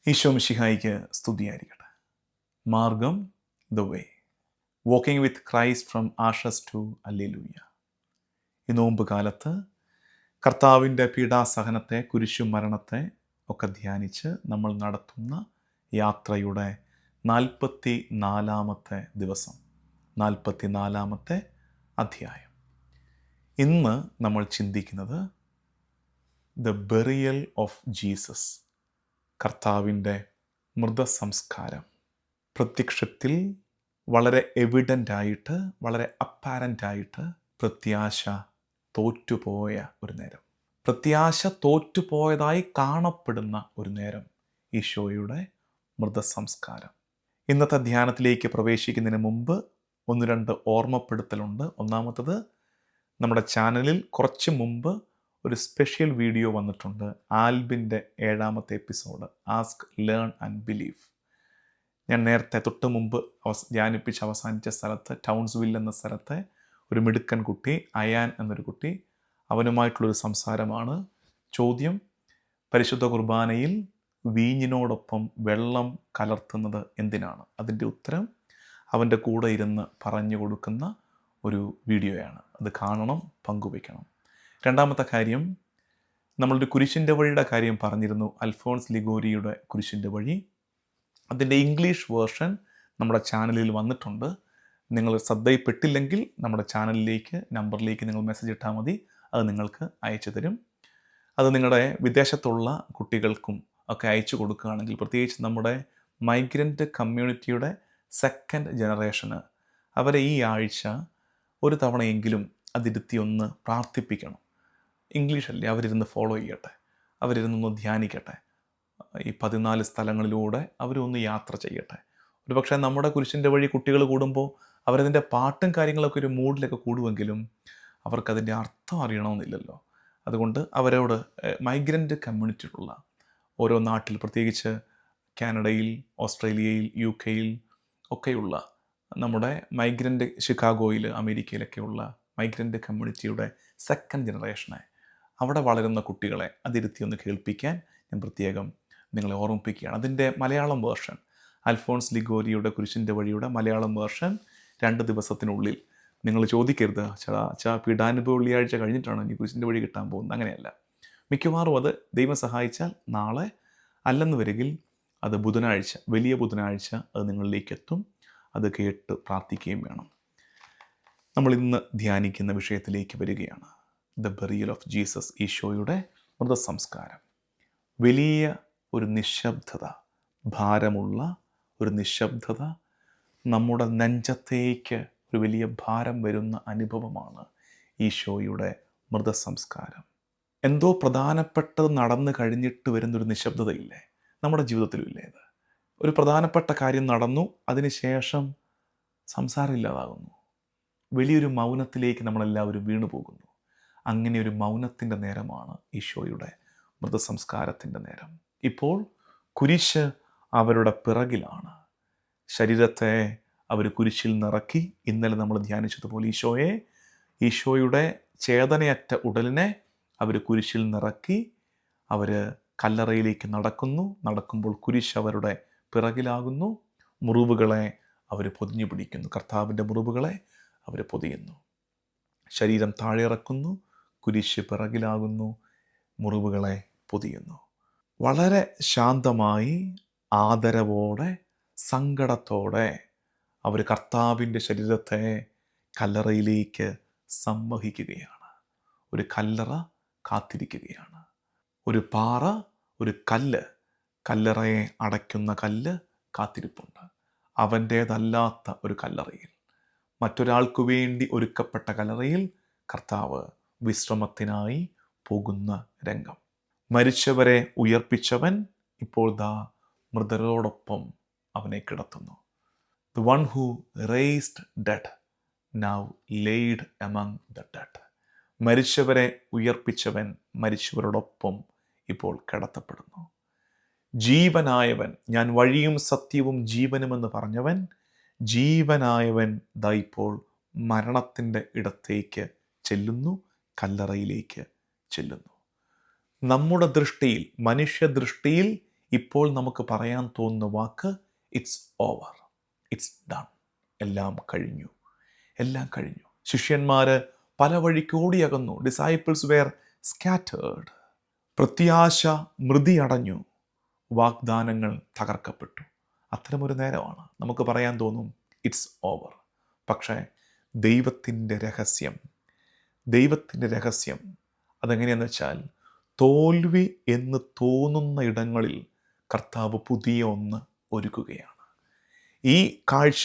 ഈശോ മിശിഹായിക്ക് സ്തുതിയായിരിക്കട്ടെ. മാർഗം, the way, walking with Christ from ashes to alleluia. ഈ നോമ്പ് കാലത്ത് കർത്താവിൻ്റെ പീഡാസഹനത്തെ, കുരിശുമരണത്തെ ഒക്കെ ധ്യാനിച്ച് നമ്മൾ നടത്തുന്ന യാത്രയുടെ 44-ാമത്തെ ദിവസം, 44-ാമത്തെ അധ്യായം. ഇന്ന് നമ്മൾ ചിന്തിക്കുന്നത് ദ ബെറിയൽ ഓഫ് ജീസസ്, കർത്താവിൻ്റെ മൃതസംസ്കാരം. പ്രത്യക്ഷത്തിൽ വളരെ എവിഡൻ്റായിട്ട്, വളരെ അപ്പാരൻ്റായിട്ട് പ്രത്യാശ തോറ്റുപോയ ഒരു നേരം, പ്രത്യാശ തോറ്റുപോയതായി കാണപ്പെടുന്ന ഒരു നേരം, ഈശോയുടെ മൃതസംസ്കാരം. ഇന്നത്തെ ധ്യാനത്തിലേക്ക് പ്രവേശിക്കുന്നതിന് മുമ്പ് 1-2 ഓർമ്മപ്പെടുത്തലുണ്ട്. ഒന്നാമത്തത്, നമ്മുടെ ചാനലിൽ കുറച്ച് മുമ്പ് ഒരു സ്പെഷ്യൽ വീഡിയോ വന്നിട്ടുണ്ട്. ആൽബിൻ്റെ 7-ാമത്തെ episode, ask, learn and believe. ഞാൻ നേരത്തെ തൊട്ട് മുമ്പ് ധ്യാനിപ്പിച്ച് അവസാനിച്ച സ്ഥലത്ത്, ടൗൺസ്വിൽ എന്ന സ്ഥലത്തെ ഒരു മിടുക്കൻ കുട്ടി, അയാൻ എന്നൊരു കുട്ടി, അവനുമായിട്ടുള്ളൊരു സംസാരമാണ്. ചോദ്യം: പരിശുദ്ധ കുർബാനയിൽ വീഞ്ഞിനോടൊപ്പം വെള്ളം കലർത്തുന്നത് എന്തിനാണ്? അതിൻ്റെ ഉത്തരം അവൻ്റെ കൂടെ ഇരുന്ന് പറഞ്ഞു കൊടുക്കുന്ന ഒരു വീഡിയോയാണ്. അത് കാണണം, പങ്കുവയ്ക്കണം. രണ്ടാമത്തെ കാര്യം, നമ്മളൊരു കുരിശിൻ്റെ വഴിയുടെ കാര്യം പറഞ്ഞിരുന്നു, അൽഫോൺസ് ലിഗോരിയുടെ കുരിശിൻ്റെ വഴി. അതിൻ്റെ ഇംഗ്ലീഷ് വേർഷൻ നമ്മുടെ ചാനലിൽ വന്നിട്ടുണ്ട്. നിങ്ങൾ ശ്രദ്ധയിൽപ്പെട്ടില്ലെങ്കിൽ നമ്മുടെ ചാനലിലേക്ക്, നമ്പറിലേക്ക് നിങ്ങൾ മെസ്സേജ് ഇട്ടാൽ മതി, അത് നിങ്ങൾക്ക് അയച്ചു തരും. അത് നിങ്ങളുടെ വിദേശത്തുള്ള കുട്ടികൾക്കും ഒക്കെ അയച്ചു കൊടുക്കുകയാണെങ്കിൽ, പ്രത്യേകിച്ച് നമ്മുടെ മൈഗ്രൻ്റ് കമ്മ്യൂണിറ്റിയുടെ 2nd ജനറേഷന്, അവരെ ഈ ആഴ്ച ഒരു തവണയെങ്കിലും അതിരുത്തി ഒന്ന് പ്രാർത്ഥിപ്പിക്കണം. ഇംഗ്ലീഷല്ലേ, അവരിരുന്ന് ഫോളോ ചെയ്യട്ടെ, അവരിരുന്നൊന്ന് ധ്യാനിക്കട്ടെ, ഈ 14 സ്ഥലങ്ങളിലൂടെ അവരൊന്ന് യാത്ര ചെയ്യട്ടെ. ഒരു പക്ഷേ നമ്മുടെ കുരിശിൻ്റെ വഴി കുട്ടികൾ കൂടുമ്പോൾ അവരതിൻ്റെ പാട്ടും കാര്യങ്ങളൊക്കെ ഒരു മൂഡിലൊക്കെ കൂടുമെങ്കിലും അവർക്കതിൻ്റെ അർത്ഥം അറിയണമെന്നില്ലല്ലോ. അതുകൊണ്ട് അവരോട് മൈഗ്രൻ്റ് കമ്മ്യൂണിറ്റിയിലുള്ള ഓരോ നാട്ടിൽ, പ്രത്യേകിച്ച് കാനഡയിൽ, ഓസ്ട്രേലിയയിൽ, UK-യിൽ ഒക്കെയുള്ള നമ്മുടെ മൈഗ്രൻ്റ്, ഷിക്കാഗോയിൽ, അമേരിക്കയിലൊക്കെയുള്ള മൈഗ്രൻ്റ് കമ്മ്യൂണിറ്റിയുടെ 2nd ജനറേഷനെ, അവിടെ വളരുന്ന കുട്ടികളെ അതിരുത്തി ഒന്ന് കേൾപ്പിക്കാൻ ഞാൻ പ്രത്യേകം നിങ്ങളെ ഓർമ്മിപ്പിക്കുകയാണ്. അതിൻ്റെ മലയാളം വേർഷൻ, അൽഫോൺസ് ലിഗോരിയുടെ കുരിശിൻ്റെ വഴിയുടെ മലയാളം വേർഷൻ 2 ദിവസത്തിനുള്ളിൽ. നിങ്ങൾ ചോദിക്കരുത്, പീഡാനുഭവ വെള്ളിയാഴ്ച കഴിഞ്ഞിട്ടാണ് ഇനി കുരിശിൻ്റെ വഴി കിട്ടാൻ പോകുന്നത്. അങ്ങനെയല്ല. മിക്കവാറും അത് ദൈവം സഹായിച്ചാൽ നാളെ, അല്ലെന്ന് വരികിൽ അത് ബുധനാഴ്ച, വലിയ ബുധനാഴ്ച അത് നിങ്ങളിലേക്ക് എത്തും. അത് കേട്ട് പ്രാർത്ഥിക്കുകയും വേണം. നമ്മൾ ഇന്ന് ധ്യാനിക്കുന്ന വിഷയത്തിലേക്ക് വരികയാണ്. ദ ബെറിയൽ ഓഫ് ജീസസ്, ഈശോയുടെ മൃതസംസ്കാരം. വലിയ ഒരു നിശബ്ദത, ഭാരമുള്ള ഒരു നിശബ്ദത, നമ്മുടെ നെഞ്ചത്തേക്ക് ഒരു വലിയ ഭാരം വരുന്ന അനുഭവമാണ് ഈശോയുടെ മൃതസംസ്കാരം. എന്തോ പ്രധാനപ്പെട്ടത് നടന്നു കഴിഞ്ഞിട്ട് വരുന്നൊരു നിശബ്ദതയില്ലേ? നമ്മുടെ ജീവിതത്തിലും ഇല്ലേ? ഇത് ഒരു പ്രധാനപ്പെട്ട കാര്യം നടന്നു, അതിനുശേഷം സംസാരമില്ലാതാകുന്നു. വലിയൊരു മൗനത്തിലേക്ക് നമ്മളെല്ലാവരും വീണു പോകുന്നു. അങ്ങനെ ഒരു മൗനത്തിൻ്റെ നേരമാണ് ഈശോയുടെ മൃതസംസ്കാരത്തിൻ്റെ നേരം. ഇപ്പോൾ കുരിശ് അവരുടെ പിറകിലാണ്. ശരീരത്തെ അവർ കുരിശിൽ നിറക്കി. ഇന്നലെ നമ്മൾ ധ്യാനിച്ചതുപോലെ ഈശോയുടെ ചേതനയറ്റ ഉടലിനെ അവർ കുരിശിൽ നിറക്കി. അവർ കല്ലറയിലേക്ക് നടക്കുന്നു. നടക്കുമ്പോൾ കുരിശ് അവരുടെ പിറകിലാകുന്നു. മുറിവുകളെ അവർ പൊതിഞ്ഞു പിടിക്കുന്നു. കർത്താവിൻ്റെ മുറിവുകളെ അവർ പൊതിയുന്നു. ശരീരം താഴെ ഇറക്കുന്നു, കുരിശ് പിറകിലാകുന്നു, മുറിവുകളെ പൊതിയുന്നു. വളരെ ശാന്തമായി, ആദരവോടെ, സങ്കടത്തോടെ അവർ കർത്താവിൻ്റെ ശരീരത്തെ കല്ലറയിലേക്ക് സംവഹിക്കുകയാണ്. ഒരു കല്ലറ കാത്തിരിക്കുകയാണ്. ഒരു പാറ, ഒരു കല്ല്, കല്ലറയെ അടയ്ക്കുന്ന കല്ല് കാത്തിരിപ്പുണ്ട്. അവൻ്റേതല്ലാത്ത ഒരു കല്ലറയിൽ, മറ്റൊരാൾക്കു വേണ്ടി ഒരുക്കപ്പെട്ട കല്ലറയിൽ കർത്താവ് വിശ്രമത്തിനായി പോകുന്ന രംഗം. മരിച്ചവരെ ഉയർപ്പിച്ചവൻ ഇപ്പോൾ ദാ മൃതരോടൊപ്പം അവനെ കിടത്തുന്നു. The one who raised dead now laid among the dead. മരിച്ചവരെ ഉയർപ്പിച്ചവൻ മരിച്ചവരോടൊപ്പം ഇപ്പോൾ കിടത്തപ്പെടുന്നു. ജീവനായവൻ, ഞാൻ വഴിയും സത്യവും ജീവനുമെന്ന് പറഞ്ഞവൻ, ജീവനായവൻ ദാ ഇപ്പോൾ മരണത്തിൻ്റെ ഇടത്തേക്ക് ചെല്ലുന്നു, കല്ലറയിലേക്ക് ചെല്ലുന്നു. നമ്മുടെ ദൃഷ്ടിയിൽ, മനുഷ്യദൃഷ്ടിയിൽ ഇപ്പോൾ നമുക്ക് പറയാൻ തോന്നുന്ന വാക്ക് ഇറ്റ്സ് ഓവർ, ഇറ്റ്സ് ഡൺ. എല്ലാം കഴിഞ്ഞു, എല്ലാം കഴിഞ്ഞു. ശിഷ്യന്മാർ പല വഴിക്ക് ഓടിയകന്നു. Disciples wear scattered. പ്രത്യാശ മൃതി അടഞ്ഞു, വാഗ്ദാനങ്ങൾ തകർക്കപ്പെട്ടു. അത്തരമൊരു നേരമാണ് നമുക്ക് പറയാൻ തോന്നും ഇറ്റ്സ് ഓവർ. പക്ഷേ ദൈവത്തിൻ്റെ രഹസ്യം അതെങ്ങനെയാണെന്ന് വെച്ചാൽ, തോൽവി എന്ന് തോന്നുന്ന ഇടങ്ങളിൽ കർത്താവ് പുതിയ ഒന്ന് ഒരുക്കുകയാണ്. ഈ കാഴ്ച,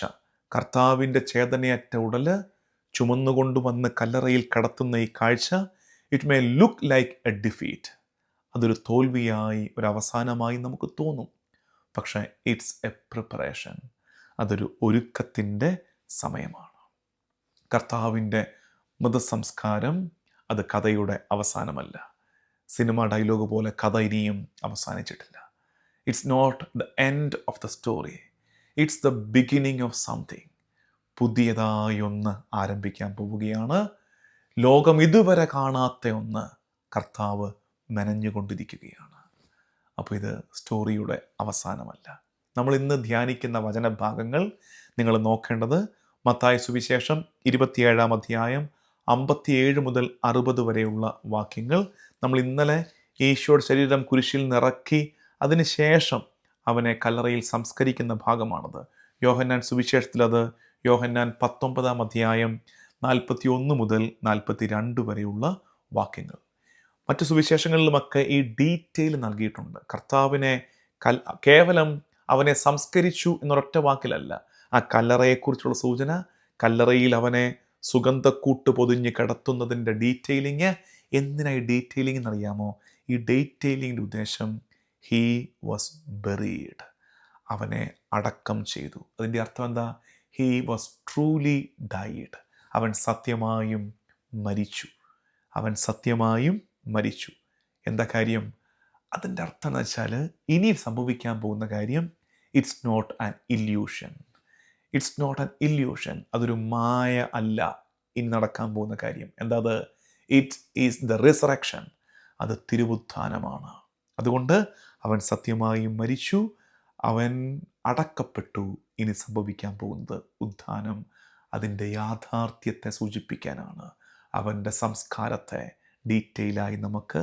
കർത്താവിൻ്റെ ചേതനയറ്റ ഉടല് ചുമന്നുകൊണ്ടുവന്ന് കല്ലറയിൽ കടത്തുന്ന ഈ കാഴ്ച, it may look like A defeat. അതൊരു തോൽവിയായി, ഒരു അവസാനമായി നമുക്ക് തോന്നും. പക്ഷേ ഇറ്റ്സ് എ പ്രിപ്പറേഷൻ. അതൊരു ഒരുക്കത്തിൻ്റെ സമയമാണ്. കർത്താവിൻ്റെ മൃതസംസ്കാരം അത് കഥയുടെ അവസാനമല്ല. സിനിമ ഡയലോഗ് പോലെ കഥ ഇനിയും അവസാനിച്ചിട്ടില്ല. It's not the end of the story, it's the beginning of something. പുതിയതായി ഒന്ന് ആരംഭിക്കാൻ പോവുകയാണ്. ലോകം ഇതുവരെ കാണാത്ത ഒന്ന് കർത്താവ് മെനഞ്ഞുകൊണ്ടിരിക്കുകയാണ്. അപ്പോൾ ഇത് സ്റ്റോറിയുടെ അവസാനമല്ല. നമ്മൾ ഇന്ന് ധ്യാനിക്കുന്ന വചനഭാഗങ്ങൾ നിങ്ങൾ നോക്കേണ്ടത് മത്തായി സുവിശേഷം 27-ാം അധ്യായം 57 മുതൽ 60 വരെയുള്ള വാക്യങ്ങൾ. നമ്മൾ ഇന്നലെ ഈശോയുടെ ശരീരം കുരിശിൽ നിറക്കി അതിനുശേഷം അവനെ കല്ലറയിൽ സംസ്കരിക്കുന്ന ഭാഗമാണത്. യോഹന്നാൻ സുവിശേഷത്തിൽ അത് യോഹന്നാൻ 19-ാം അധ്യായം 41 മുതൽ 42 വരെയുള്ള വാക്യങ്ങൾ. മറ്റു സുവിശേഷങ്ങളിലുമൊക്കെ ഈ ഡീറ്റെയിൽ നൽകിയിട്ടുണ്ട്. കർത്താവിനെ കേവലം അവനെ സംസ്കരിച്ചു എന്നൊരൊറ്റ വാക്കിലല്ല, ആ കല്ലറയെക്കുറിച്ചുള്ള സൂചന, കല്ലറയിൽ അവനെ സുഗന്ധക്കൂട്ട് പൊതിഞ്ഞ് കിടത്തുന്നതിൻ്റെ ഡീറ്റെയിലിങ്. എന്തിനായി ഡീറ്റെയിലിംഗ് എന്നറിയാമോ? ഈ ഡീറ്റെയിലിങ്ങിൻ്റെ ഉദ്ദേശം ഹീ വാസ് ബറീഡ്, അവനെ അടക്കം ചെയ്തു. അതിൻ്റെ അർത്ഥം എന്താ? He was truly died. അവൻ സത്യമായും മരിച്ചു. എന്താ കാര്യം? അതിൻ്റെ അർത്ഥം എന്ന് വെച്ചാൽ, ഇനി സംഭവിക്കാൻ പോകുന്ന കാര്യം ഇറ്റ്സ് നോട്ട് ആൻ ഇല്യൂഷൻ. അതൊരു മായ അല്ല. ഇനി നടക്കാൻ പോകുന്ന കാര്യം എന്താ? അത് ഇറ്റ് ഈസ് ദ റിസറക്ഷൻ. അത് തിരുവുത്ഥാനമാണ്. അതുകൊണ്ട് അവൻ സത്യമായും മരിച്ചു, അവൻ അടക്കപ്പെട്ടു. ഇനി സംഭവിക്കാൻ പോകുന്നത് ഉത്ഥാനം. അതിൻ്റെ യാഥാർത്ഥ്യത്തെ സൂചിപ്പിക്കാനാണ് അവൻ്റെ സംസ്കാരത്തെ ഡീറ്റെയിലായി നമുക്ക്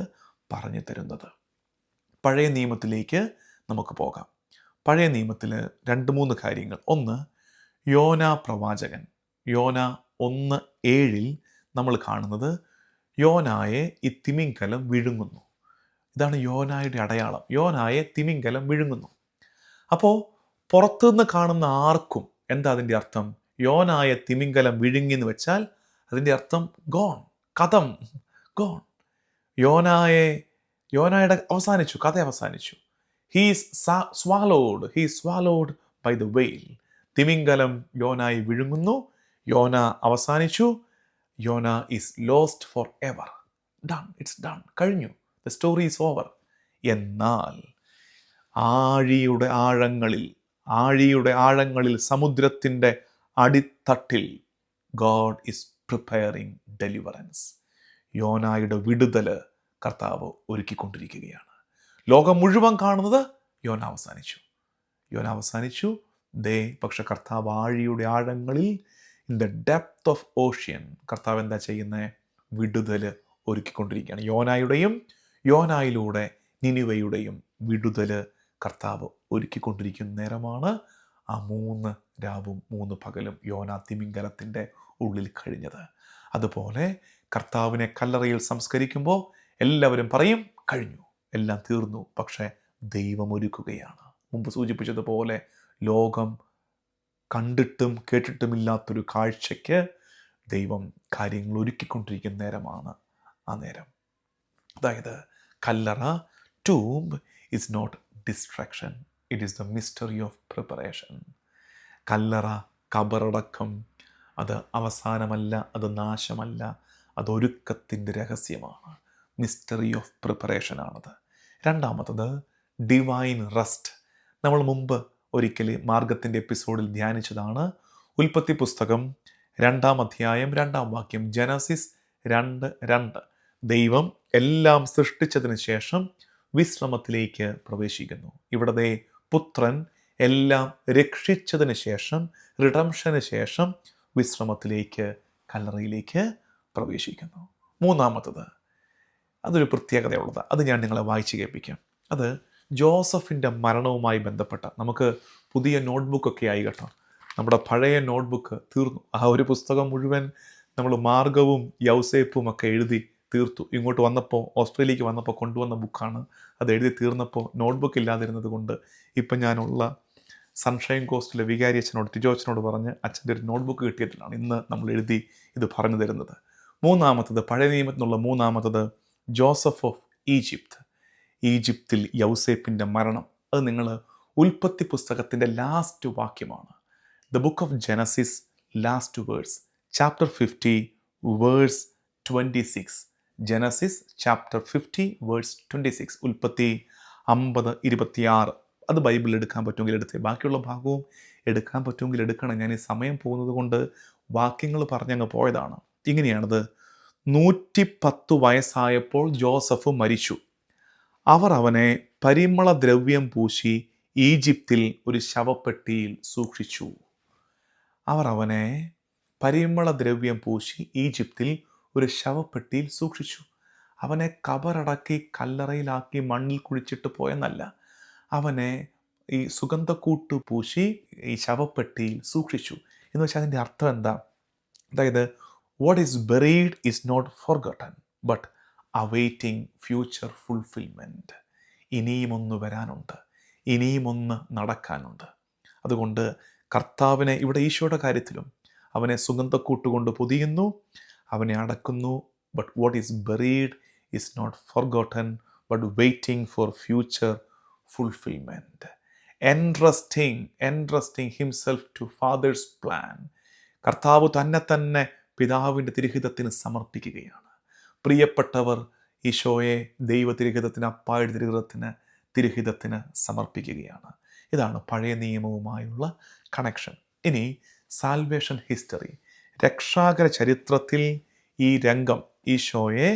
പറഞ്ഞു തരുന്നത്. പഴയ നിയമത്തിലേക്ക് നമുക്ക് പോകാം. പഴയ നിയമത്തിൽ 2-3 കാര്യങ്ങൾ. ഒന്ന്, യോന പ്രവാചകൻ. യോന 1:7 നമ്മൾ കാണുന്നത് യോനായെ ഈ തിമിംഗലം വിഴുങ്ങുന്നു. ഇതാണ് യോനായുടെ അടയാളം. യോനായെ തിമിംഗലം വിഴുങ്ങുന്നു. അപ്പോൾ പുറത്തുനിന്ന് കാണുന്ന ആർക്കും എന്താ അതിൻ്റെ അർത്ഥം? യോനായെ തിമിംഗലം വിഴുങ്ങിയെന്ന് വെച്ചാൽ അതിൻ്റെ അർത്ഥം ഗോൺ, കഥം, ഗോൺ. യോനായുടെ അവസാനിച്ചു, കഥ അവസാനിച്ചു. ഹീസ് സ്വാലോഡ് ബൈ ദ വെയിൽ. തിമിംഗലം യോനായി വിഴുങ്ങുന്നു. യോന അവസാനിച്ചു. യോന is lost forever. Done, it's done, കഴിഞ്ഞു. The story is over. എന്നാൽ ആഴിയുടെ ആഴങ്ങളിൽ സമുദ്രത്തിൻ്റെ അടിത്തട്ടിൽ ഗോഡ് ഈസ് പ്രിപ്പയറിങ് ഡെലിവറൻസ്. യോനായുടെ വിടുതൽ കർത്താവ് ഒരുക്കിക്കൊണ്ടിരിക്കുകയാണ്. ലോകം മുഴുവൻ കാണുന്നത് യോന അവസാനിച്ചു. പക്ഷെ കർത്താവ് ആഴിയുടെ ആഴങ്ങളിൽ, in the depth of ocean, കർത്താവ് എന്താ ചെയ്യുന്നത്? വിടുതൽ ഒരുക്കിക്കൊണ്ടിരിക്കുകയാണ്. യോനായിലൂടെ നിനിവയുടെയും വിടുതൽ കർത്താവ് ഒരുക്കിക്കൊണ്ടിരിക്കുന്ന നേരമാണ് ആ 3 രാവും 3 പകലും യോന തിമിംഗലത്തിൻ്റെ ഉള്ളിൽ കഴിഞ്ഞത്. അതുപോലെ കർത്താവിനെ കല്ലറയിൽ സംസ്കരിക്കുമ്പോൾ എല്ലാവരും പറയും കഴിഞ്ഞു, എല്ലാം തീർന്നു. പക്ഷേ ദൈവം ഒരുക്കുകയാണ്. മുമ്പ് സൂചിപ്പിച്ചതുപോലെ ലോകം കണ്ടിട്ടും കേട്ടിട്ടുമില്ലാത്തൊരു കാഴ്ചയ്ക്ക് ദൈവം കാര്യങ്ങൾ ഒരുക്കിക്കൊണ്ടിരിക്കുന്ന നേരമാണ് ആ നേരം. അതായത് കല്ലറ, tomb is not destruction, it is the mystery of preparation. കല്ലറ, കബറടക്കം, അത് അവസാനമല്ല, അത് നാശമല്ല, അതൊരുക്കത്തിൻ്റെ രഹസ്യമാണ്. മിസ്റ്ററി ഓഫ് പ്രിപ്പറേഷനാണത്. രണ്ടാമത്തത് ഡിവൈൻ റെസ്റ്റ്. നമ്മൾ മുമ്പ് ഒരിക്കൽ മാർഗത്തിൻ്റെ എപ്പിസോഡിൽ ധ്യാനിച്ചതാണ്. ഉൽപ്പത്തി പുസ്തകം 2-ാം അധ്യായം 2-ാം വാക്യം, ജനസിസ് 2:2. ദൈവം എല്ലാം സൃഷ്ടിച്ചതിന് ശേഷം വിശ്രമത്തിലേക്ക് പ്രവേശിക്കുന്നു. ഇവിടത്തെ പുത്രൻ എല്ലാം രക്ഷിച്ചതിന് ശേഷം, റിഡംഷന് ശേഷം വിശ്രമത്തിലേക്ക്, കല്ലറയിലേക്ക് പ്രവേശിക്കുന്നു. മൂന്നാമത്തത്, അതൊരു പ്രത്യേകതയുള്ളത്, അത് ഞാൻ നിങ്ങളെ വായിച്ച് കേൾപ്പിക്കാം. അത് ജോസഫിൻ്റെ മരണവുമായി ബന്ധപ്പെട്ട, നമുക്ക് പുതിയ നോട്ട്ബുക്കൊക്കെ ആയി കേട്ടോ. നമ്മുടെ പഴയ നോട്ട്ബുക്ക് തീർന്നു. ആ ഒരു പുസ്തകം മുഴുവൻ നമ്മൾ മാർഗവും യൗസേപ്പും ഒക്കെ എഴുതി തീർത്തു. ഇങ്ങോട്ട് വന്നപ്പോൾ, ഓസ്ട്രേലിയക്ക് വന്നപ്പോൾ കൊണ്ടുവന്ന ബുക്കാണ്. അത് എഴുതി തീർന്നപ്പോൾ നോട്ട്ബുക്ക് ഇല്ലാതിരുന്നത് കൊണ്ട് ഇപ്പം ഞാനുള്ള സൺഷൈൻ കോസ്റ്റിലെ വികാരി അച്ഛനോട്, ടിജോ അച്ഛനോട് പറഞ്ഞ് അച്ഛൻ്റെ ഒരു നോട്ട്ബുക്ക് കിട്ടിയിട്ടാണ് ഇന്ന് നമ്മൾ എഴുതി ഇത് പറഞ്ഞു തരുന്നത്. മൂന്നാമത്തത്, പഴയ നിയമത്തിനുള്ള മൂന്നാമത്തത്, ജോസഫ് ഓഫ് ഈജിപ്ത്. ഈജിപ്തിൽ യൗസേപ്പിൻ്റെ മരണം. അത് നിങ്ങൾ ഉൽപ്പത്തി പുസ്തകത്തിൻ്റെ ലാസ്റ്റ് വാക്യമാണ്. The book of Genesis, last verse, chapter 50 verse 26. Genesis chapter 50 verse 26. ഉൽപ്പത്തി 50:26. അത് ബൈബിളിൽ എടുക്കാൻ പറ്റുമെങ്കിൽ എടുത്തേ. ബാക്കിയുള്ള ഭാഗവും എടുക്കാൻ പറ്റുമെങ്കിൽ എടുക്കണം. ഞാൻ ഈ സമയം പോകുന്നത് കൊണ്ട് വാക്യങ്ങൾ പറഞ്ഞങ്ങ് പോയതാണ്. ഇങ്ങനെയാണത്. 110 വയസ്സായപ്പോൾ ജോസഫ് മരിച്ചു. അവർ അവനെ പരിമളദ്രവ്യം പൂശി ഈജിപ്തിൽ ഒരു ശവപ്പെട്ടിയിൽ സൂക്ഷിച്ചു. അവർ അവനെ പരിമളദ്രവ്യം പൂശി ഈജിപ്തിൽ ഒരു ശവപ്പെട്ടിയിൽ സൂക്ഷിച്ചു. അവനെ കബറടക്കി കല്ലറയിലാക്കി മണ്ണിൽ കുഴിച്ചിട്ട് പോയെന്നല്ല, അവനെ ഈ സുഗന്ധക്കൂട്ട് പൂശി ഈ ശവപ്പെട്ടിയിൽ സൂക്ഷിച്ചു. എന്ന് വെച്ചാൽ അതിൻ്റെ അർത്ഥം എന്താ? അതായത് what is buried is not forgotten but awaiting future fulfilment. ഇനിയും ഒന്ന് വരാനുണ്ട്, ഇനിയും ഒന്ന് നടക്കാനുണ്ട്. അതുകൊണ്ട് കർത്താവിനെ ഇവിടെ ഈശോയുടെ കാര്യത്തിലും അവനെ സുഗന്ധക്കൂട്ടുകൊണ്ട് പൊതിയുന്നു, അവനെ അടക്കുന്നു. But what is buried is not forgotten but waiting for future fulfilment. Entrusting himself to Father's plan. കർത്താവ് തന്നെ പിതാവിൻ്റെ തിരുഹിതത്തിന് സമർപ്പിക്കുകയാണ്. പ്രിയപ്പെട്ടവർ ഈശോയെ ദൈവ തിരുഹിതത്തിന്, അപ്പായുടെ തിരുഹിതത്തിന് സമർപ്പിക്കുകയാണ്. ഇതാണ് പഴയ നിയമവുമായുള്ള കണക്ഷൻ. ഇനി സാൽവേഷൻ ഹിസ്റ്ററി, രക്ഷാകര ചരിത്രത്തിൽ ഈ രംഗം, ഈശോയെ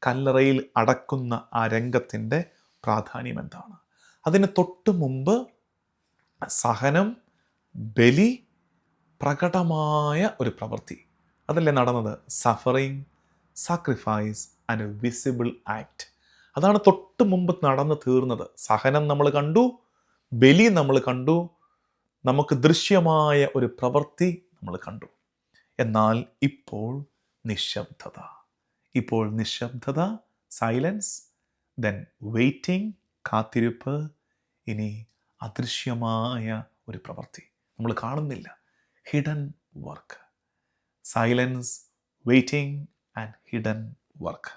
കല്ലറയിൽ അടക്കുന്ന ആ രംഗത്തിൻ്റെ പ്രാധാന്യം എന്താണ്? അതിന് തൊട്ട് മുമ്പ് സഹനം, ബലി, പ്രകടമായ ഒരു പ്രവൃത്തി, അതല്ലേ നടന്നത്? Suffering, sacrifice and visible act. അതാണ് തൊട്ട് മുമ്പ് നടന്നു തീർന്നത്. സഹനം നമ്മൾ കണ്ടു, ബലി നമ്മൾ കണ്ടു, നമുക്ക് ദൃശ്യമായ ഒരു പ്രവൃത്തി നമ്മൾ കണ്ടു. എന്നാൽ ഇപ്പോൾ നിശബ്ദത, സൈലൻസ്, ദെൻ വെയിറ്റിംഗ്, കാത്തിരിപ്പ്, ഇനി അദൃശ്യമായ ഒരു പ്രവൃത്തി നമ്മൾ കാണുന്നില്ല. Hidden work. Silence, waiting and hidden work.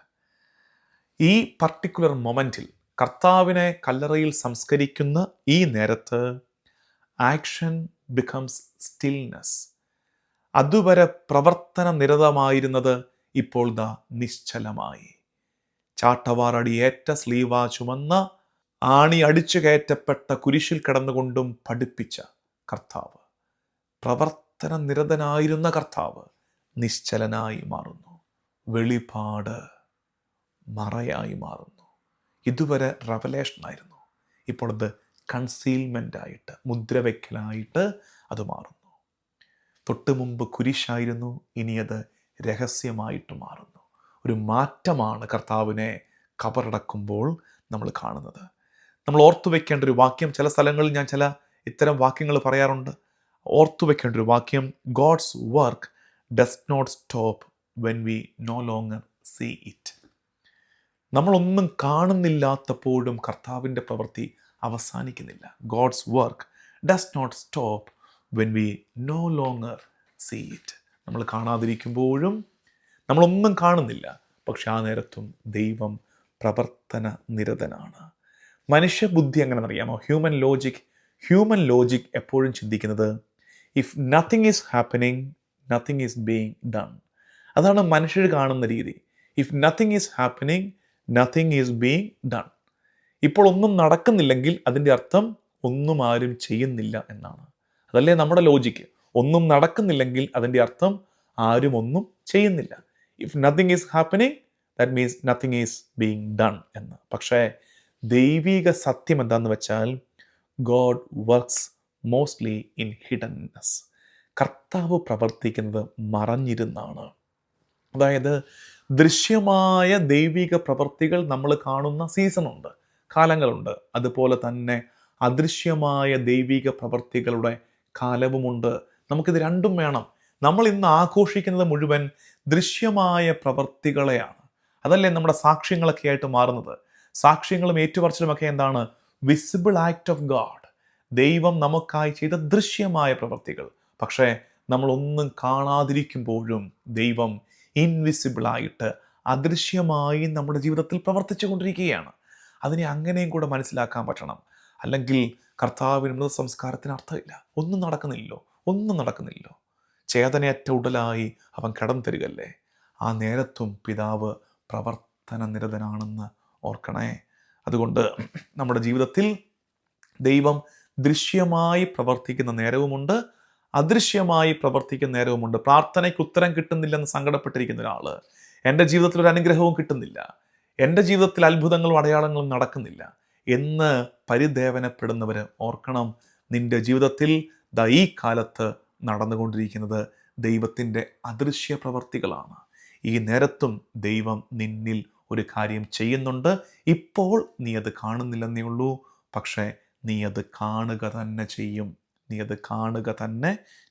ഈ പർട്ടിക്കുലർ മൊമെൻറ്റിൽ, കർത്താവിനെ കല്ലറയിൽ സംസ്കരിക്കുന്ന ഈ നേരത്ത്, ആക്ഷൻ ബിക്കംസ് സ്റ്റിൽനെസ്. അതുവരെ പ്രവർത്തന നിരതമായിരുന്നത് ഇപ്പോൾ നിശ്ചലമായി. ചാട്ടവാറടിയേറ്റ സ്ലീവ ചുമന്ന, ആണി അടിച്ചു കയറ്റപ്പെട്ട കുരിശിൽ കിടന്നുകൊണ്ടും പഠിപ്പിച്ച കർത്താവ്, പ്രവർത്തന നിരതനായിരുന്ന കർത്താവ് നിശ്ചലനായി മാറുന്നു. വെളിപാട് മറയായി മാറുന്നു. ഇതുവരെ റെവലേഷനായിരുന്നു, ഇപ്പോൾ അത് കൺസീൽമെൻ്റായിട്ട്, മുദ്രവയ്ക്കലായിട്ട് അത് മാറുന്നു. തൊട്ട് മുമ്പ് കുരിശായിരുന്നു, ഇനി അത് രഹസ്യമായിട്ട് മാറുന്നു. ഒരു മാറ്റമാണ് കർത്താവിനെ കബറടക്കുമ്പോൾ നമ്മൾ കാണുന്നത്. നമ്മൾ ഓർത്തു വെക്കേണ്ട ഒരു വാക്യം, ചില സ്ഥലങ്ങളിൽ ഞാൻ ചില ഇത്തരം വാക്യങ്ങൾ പറയാറുണ്ട്. ഓർത്തു വെക്കേണ്ട ഒരു വാക്യം, God's work does not stop when we no longer see it. നമ്മളൊന്നും കാണുന്നില്ലാത്തപ്പോഴും കർത്താവിൻ്റെ പ്രവൃത്തി അവസാനിക്കുന്നില്ല. God's work does not stop when we no longer see it. നമ്മൾ കാണാതിരിക്കുമ്പോഴും, നമ്മളൊന്നും കാണുന്നില്ല, പക്ഷെ ആ നേരത്തും ദൈവം പ്രവർത്തന നിരതനാണ്. മനുഷ്യബുദ്ധി എങ്ങനെയെന്നറിയാമോ? ഹ്യൂമൻ ലോജിക് എപ്പോഴും ചിന്തിക്കുന്നത് if nothing is happening, nothing is being done. അതാണ് മനുഷ്യർ കാണുന്ന രീതി. If nothing is happening, nothing is being done. ഇപ്പോൾ ഒന്നും നടക്കുന്നില്ലെങ്കിൽ അതിൻ്റെ അർത്ഥം ഒന്നും ആരും ചെയ്യുന്നില്ല എന്നാണ്. അതല്ലേ നമ്മുടെ ലോജിക്ക്. ഒന്നും നടക്കുന്നില്ലെങ്കിൽ അതിൻ്റെ അർത്ഥം ആരും ഒന്നും ചെയ്യുന്നില്ല. If nothing is happening, that means nothing is being done എന്ന്. പക്ഷേ ദൈവിക സത്യം എന്താണെന്ന് വെച്ചാൽ ഗോഡ് വർക്ക്സ് മോസ്റ്റ്ലി ഇൻ ഹിഡൻനെസ്. കർത്താവ് പ്രവർത്തിക്കുന്നത് മറഞ്ഞിരുന്നാണ്. അതായത് ദൃശ്യമായ ദൈവിക പ്രവർത്തികൾ നമ്മൾ കാണുന്ന സീസണുണ്ട്, കാലങ്ങളുണ്ട്. അതുപോലെ തന്നെ അദൃശ്യമായ ദൈവിക പ്രവർത്തികളുടെ കാലവുമുണ്ട്. നമുക്കിത് രണ്ടും വേണം. നമ്മൾ ഇന്ന് ആഘോഷിക്കുന്നത് മുഴുവൻ ദൃശ്യമായ പ്രവർത്തികളെയാണ്. അതല്ലേ നമ്മുടെ സാക്ഷ്യങ്ങളൊക്കെ ആയിട്ട് മാറുന്നത്. സാക്ഷ്യങ്ങളും ഏറ്റുപറച്ചിലുമൊക്കെ എന്താണ്? Visible act of God. ദൈവം നമുക്കായി ചെയ്ത ദൃശ്യമായ പ്രവർത്തികൾ. പക്ഷേ നമ്മളൊന്നും കാണാതിരിക്കുമ്പോഴും ദൈവം ഇൻവിസിബിളായിട്ട് അദൃശ്യമായി നമ്മുടെ ജീവിതത്തിൽ പ്രവർത്തിച്ചു കൊണ്ടിരിക്കുകയാണ്. അതിനെ അങ്ങനെയും കൂടെ മനസ്സിലാക്കാൻ പറ്റണം. അല്ലെങ്കിൽ കർത്താവിന് മൃതസംസ്കാരത്തിന് അർത്ഥമില്ല. ഒന്നും നടക്കുന്നില്ലോ. ചേതനയറ്റ ഉടലായി അവൻ കടം തരികല്ലേ. ആ നേരത്തും പിതാവ് പ്രവർത്തന നിരതനാണെന്ന് ഓർക്കണേ. അതുകൊണ്ട് നമ്മുടെ ജീവിതത്തിൽ ദൈവം ദൃശ്യമായി പ്രവർത്തിക്കുന്ന നേരവുമുണ്ട്, അദൃശ്യമായി പ്രവർത്തിക്കുന്ന നേരവുമുണ്ട്. പ്രാർത്ഥനയ്ക്ക് ഉത്തരം കിട്ടുന്നില്ലെന്ന് സങ്കടപ്പെട്ടിരിക്കുന്ന ഒരാൾ, എൻ്റെ ജീവിതത്തിൽ ഒരു അനുഗ്രഹവും കിട്ടുന്നില്ല, എൻ്റെ ജീവിതത്തിൽ അത്ഭുതങ്ങളും അടയാളങ്ങളും നടക്കുന്നില്ല എന്ന് പരിദേവനപ്പെടുന്നവർ ഓർക്കണം, നിന്റെ ജീവിതത്തിൽ ഈ കാലത്ത് നടന്നുകൊണ്ടിരിക്കുന്നത് ദൈവത്തിൻ്റെ അദൃശ്യ പ്രവർത്തികളാണ്. ഈ നേരത്തും ദൈവം നിന്നിൽ ഒരു കാര്യം ചെയ്യുന്നുണ്ട്. ഇപ്പോൾ നീ അത് കാണുന്നില്ലെന്നേ ഉള്ളൂ, പക്ഷേ നീ അത് കാണുക തന്നെ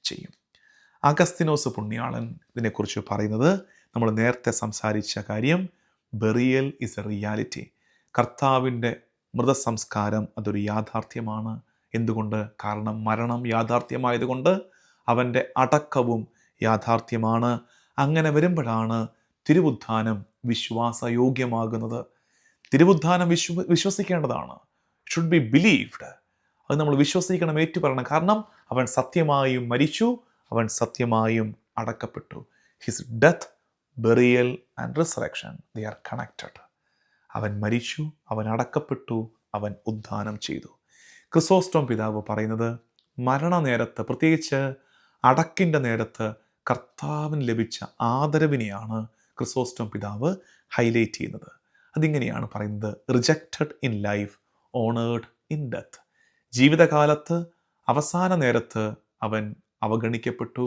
ചെയ്യും. അഗസ്തിനോസ് പുണ്യാളൻ ഇതിനെക്കുറിച്ച് പറയുന്നത്, നമ്മൾ നേരത്തെ സംസാരിച്ച കാര്യം, ബെറിയൽ ഇസ് എ റിയാലിറ്റി. കർത്താവിൻ്റെ മൃതസംസ്കാരം അതൊരു യാഥാർത്ഥ്യമാണ്. എന്തുകൊണ്ട്? കാരണം മരണം യാഥാർത്ഥ്യമായതുകൊണ്ട് അവൻ്റെ അടക്കവും യാഥാർത്ഥ്യമാണ്. അങ്ങനെ വരുമ്പോഴാണ് തിരുവുദ്ധാനം വിശ്വാസയോഗ്യമാകുന്നത്. തിരുവുദ്ധാനം വിശ്വസിക്കേണ്ടതാണ്. Should be believed. അത് നമ്മൾ വിശ്വസിക്കണം, ഏറ്റുപറയണം. കാരണം അവൻ സത്യമായും മരിച്ചു, അവൻ സത്യമായും അടക്കപ്പെട്ടു. His death, burial and resurrection, they are connected. അവൻ മരിച്ചു, അവൻ അടക്കപ്പെട്ടു, അവൻ ഉദ്ധാനം ചെയ്തു. ക്രിസോസ്റ്റം പിതാവ് പറയുന്നത്, മരണനേരത്ത്, പ്രത്യേകിച്ച് അടക്കിൻ്റെ നേരത്ത് കർത്താവിന് ലഭിച്ച ആദരവിനെയാണ് ക്രിസോസ്റ്റം പിതാവ് ഹൈലൈറ്റ് ചെയ്യുന്നത്. അതിങ്ങനെയാണ് പറയുന്നത്, rejected in life, honoured in death. ജീവിതകാലത്ത് അവസാന നേരത്ത് അവൻ അവഗണിക്കപ്പെട്ടു,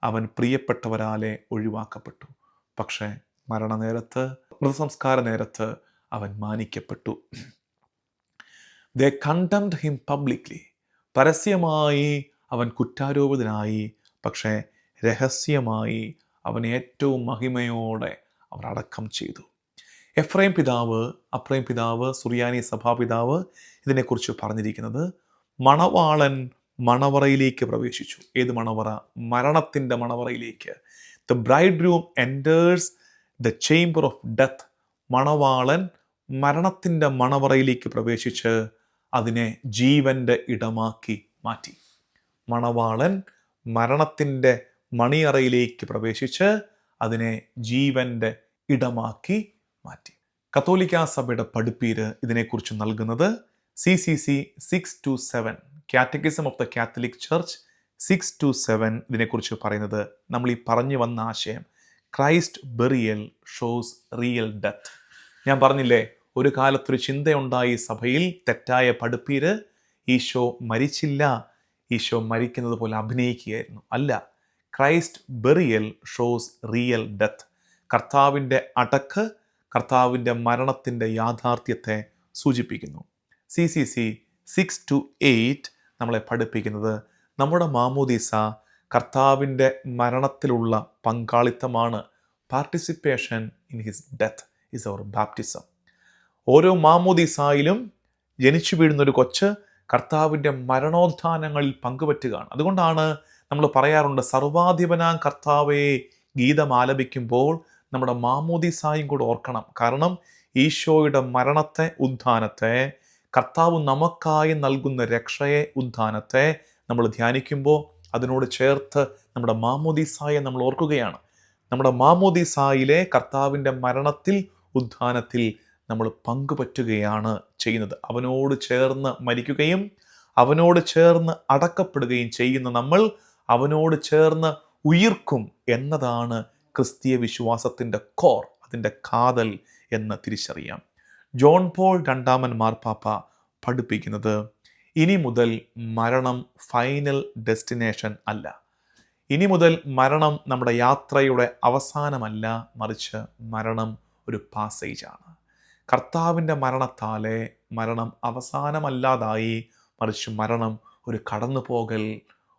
അവൻ പ്രിയപ്പെട്ടവരാലെ ഒഴിവാക്കപ്പെട്ടു. പക്ഷേ മരണനേരത്ത്, മൃതസംസ്കാര നേരത്ത് അവൻ മാനിക്കപ്പെട്ടു. ദേ കണ്ടംഡ് ഹിം പബ്ലിക്ലി. പരസ്യമായി അവൻ കുറ്റാരോപിതനായി, പക്ഷേ രഹസ്യമായി അവൻ ഏറ്റവും മഹിമയോടെ അവർ അടക്കം ചെയ്തു. എഫ്രൈം പിതാവ്, സുറിയാനി സഭാപിതാവ് ഇതിനെക്കുറിച്ച് പറഞ്ഞിരിക്കുന്നത്, മണവാളൻ മണവറയിലേക്ക് പ്രവേശിച്ചു. ഏത് മണവറ? മരണത്തിൻ്റെ മണവറയിലേക്ക്. The bridegroom enters the chamber of death. മണവാളൻ മരണത്തിൻ്റെ മണവറയിലേക്ക് പ്രവേശിച്ച് അതിനെ ജീവൻ്റെ ഇടമാക്കി മാറ്റി. മണവാളൻ മരണത്തിൻ്റെ മണിയറയിലേക്ക് പ്രവേശിച്ച് അതിനെ ജീവൻ്റെ ഇടമാക്കി മാറ്റി. കത്തോലിക്ക സഭയുടെ പഠിപ്പീര് ഇതിനെക്കുറിച്ച് നൽകുന്നത് CCC 627, catechism of the Catholic church 627. ഇതിനെക്കുറിച്ച് പറയുന്നത്, നമ്മൾ ഈ പറഞ്ഞു വന്ന ആശയം, Christ burial shows real death. ഞാൻ പറഞ്ഞില്ലേ, ഒരു കാലത്തൊരു ചിന്തയുണ്ടായി സഭയിൽ, തെറ്റായ പഠിപ്പീര്, ഈശോ മരിച്ചില്ല, ഈശോ മരിക്കുന്നത് പോലെ അഭിനയിക്കുകയായിരുന്നു. അല്ല, Christ burial shows real death. കർത്താവിൻ്റെ അടക്ക്, കർത്താവിൻ്റെ മരണത്തിൻ്റെ യാഥാർത്ഥ്യത്തെ സൂചിപ്പിക്കുന്നു. CCC 628 നമ്മളെ പഠിപ്പിക്കുന്നത്, നമ്മുടെ മാമോദീസ കർത്താവിൻ്റെ മരണത്തിലുള്ള പങ്കാളിത്തമാണ്. Participation in his death is our baptism. ഓരോ മാമോദീസായിലും ജനിച്ചു വീഴുന്നൊരു കൊച്ച് കർത്താവിൻ്റെ മരണോത്ഥാനങ്ങളിൽ പങ്കുപറ്റുകയാണ്. അതുകൊണ്ടാണ് നമ്മൾ പറയാറുണ്ട്, സർവാധിപനാം കർത്താവെ ഗീതം ആലപിക്കുമ്പോൾ നമ്മുടെ മാമോദീസായും കൂടെ ഓർക്കണം. കാരണം ഈശോയുടെ മരണത്തെ, ഉദ്ധാനത്തെ, കർത്താവ് നമുക്കായി നൽകുന്ന രക്ഷയെ, ഉദ്ധാനത്തെ നമ്മൾ ധ്യാനിക്കുമ്പോൾ അതിനോട് ചേർത്ത് നമ്മുടെ മാമോദീസായെ നമ്മൾ ഓർക്കുകയാണ്. നമ്മുടെ മാമോദീസായിലെ കർത്താവിൻ്റെ മരണത്തിൽ, ഉദ്ധാനത്തിൽ നമ്മൾ പങ്കുപറ്റുകയാണ് ചെയ്യുന്നത്. അവനോട് ചേർന്ന് മരിക്കുകയും അവനോട് ചേർന്ന് അടക്കപ്പെടുകയും ചെയ്യുന്ന നമ്മൾ അവനോട് ചേർന്ന് ഉയിർക്കും എന്നതാണ് ക്രിസ്തീയ വിശ്വാസത്തിൻ്റെ കോർ, അതിൻ്റെ കാതൽ എന്ന് തിരിച്ചറിയാം. ജോൺ പോൾ രണ്ടാമൻ മാർപ്പാപ്പ പഠിപ്പിക്കുന്നത് ഇനി മുതൽ മരണം ഫൈനൽ ഡെസ്റ്റിനേഷൻ അല്ല. ഇനി മുതൽ മരണം നമ്മുടെ യാത്രയുടെ അവസാനമല്ല, മറിച്ച് മരണം ഒരു പാസേജാണ്. കർത്താവിൻ്റെ മരണത്താലെ മരണം അവസാനമല്ലാതായി, മറിച്ച് മരണം ഒരു കടന്നുപോകൽ,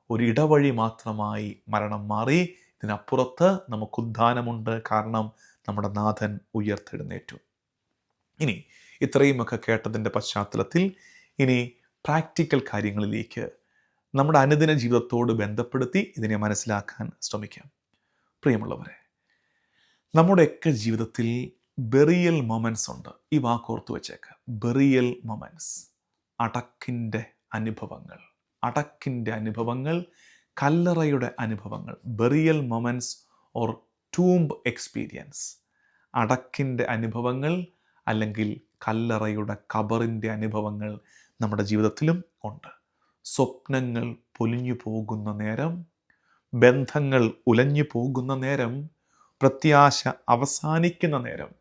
ഒരു ഇടവഴി മാത്രമായി മരണം മാറി. ഇതിനപ്പുറത്ത് നമുക്ക് ഉദ്ധാനമുണ്ട്, കാരണം നമ്മുടെ നാഥൻ ഉയർത്തെഴുന്നേറ്റു. ഇനി ഇത്രയുമൊക്കെ കേട്ടതിൻ്റെ പശ്ചാത്തലത്തിൽ ഇനി പ്രാക്ടിക്കൽ കാര്യങ്ങളിലേക്ക് നമ്മുടെ അനുദിന ജീവിതത്തോട് ബന്ധപ്പെടുത്തി ഇതിനെ മനസ്സിലാക്കാൻ ശ്രമിക്കാം. പ്രിയമുള്ളവരെ, നമ്മുടെയൊക്കെ ജീവിതത്തിൽ ബെറിയൽ മൊമെൻറ്റ്സ് ഉണ്ട്. ഈ വാക്കോർത്ത് വെച്ചേക്ക്, ബെറിയൽ മൊമെൻറ്റ്സ്, അടക്കിൻ്റെ അനുഭവങ്ങൾ, അടക്കിൻ്റെ അനുഭവങ്ങൾ, കല്ലറയുടെ അനുഭവങ്ങൾ. Burial moments or tomb experience. അടക്കിൻ്റെ അനുഭവങ്ങൾ അല്ലെങ്കിൽ കല്ലറയുടെ കബറിൻ്റെ അനുഭവങ്ങൾ നമ്മുടെ ജീവിതത്തിലും ഉണ്ട്. സ്വപ്നങ്ങൾ പൊലിഞ്ഞു പോകുന്ന നേരം, ബന്ധങ്ങൾ ഉലഞ്ഞു പോകുന്ന നേരം, പ്രത്യാശ അവസാനിക്കുന്ന നേരം,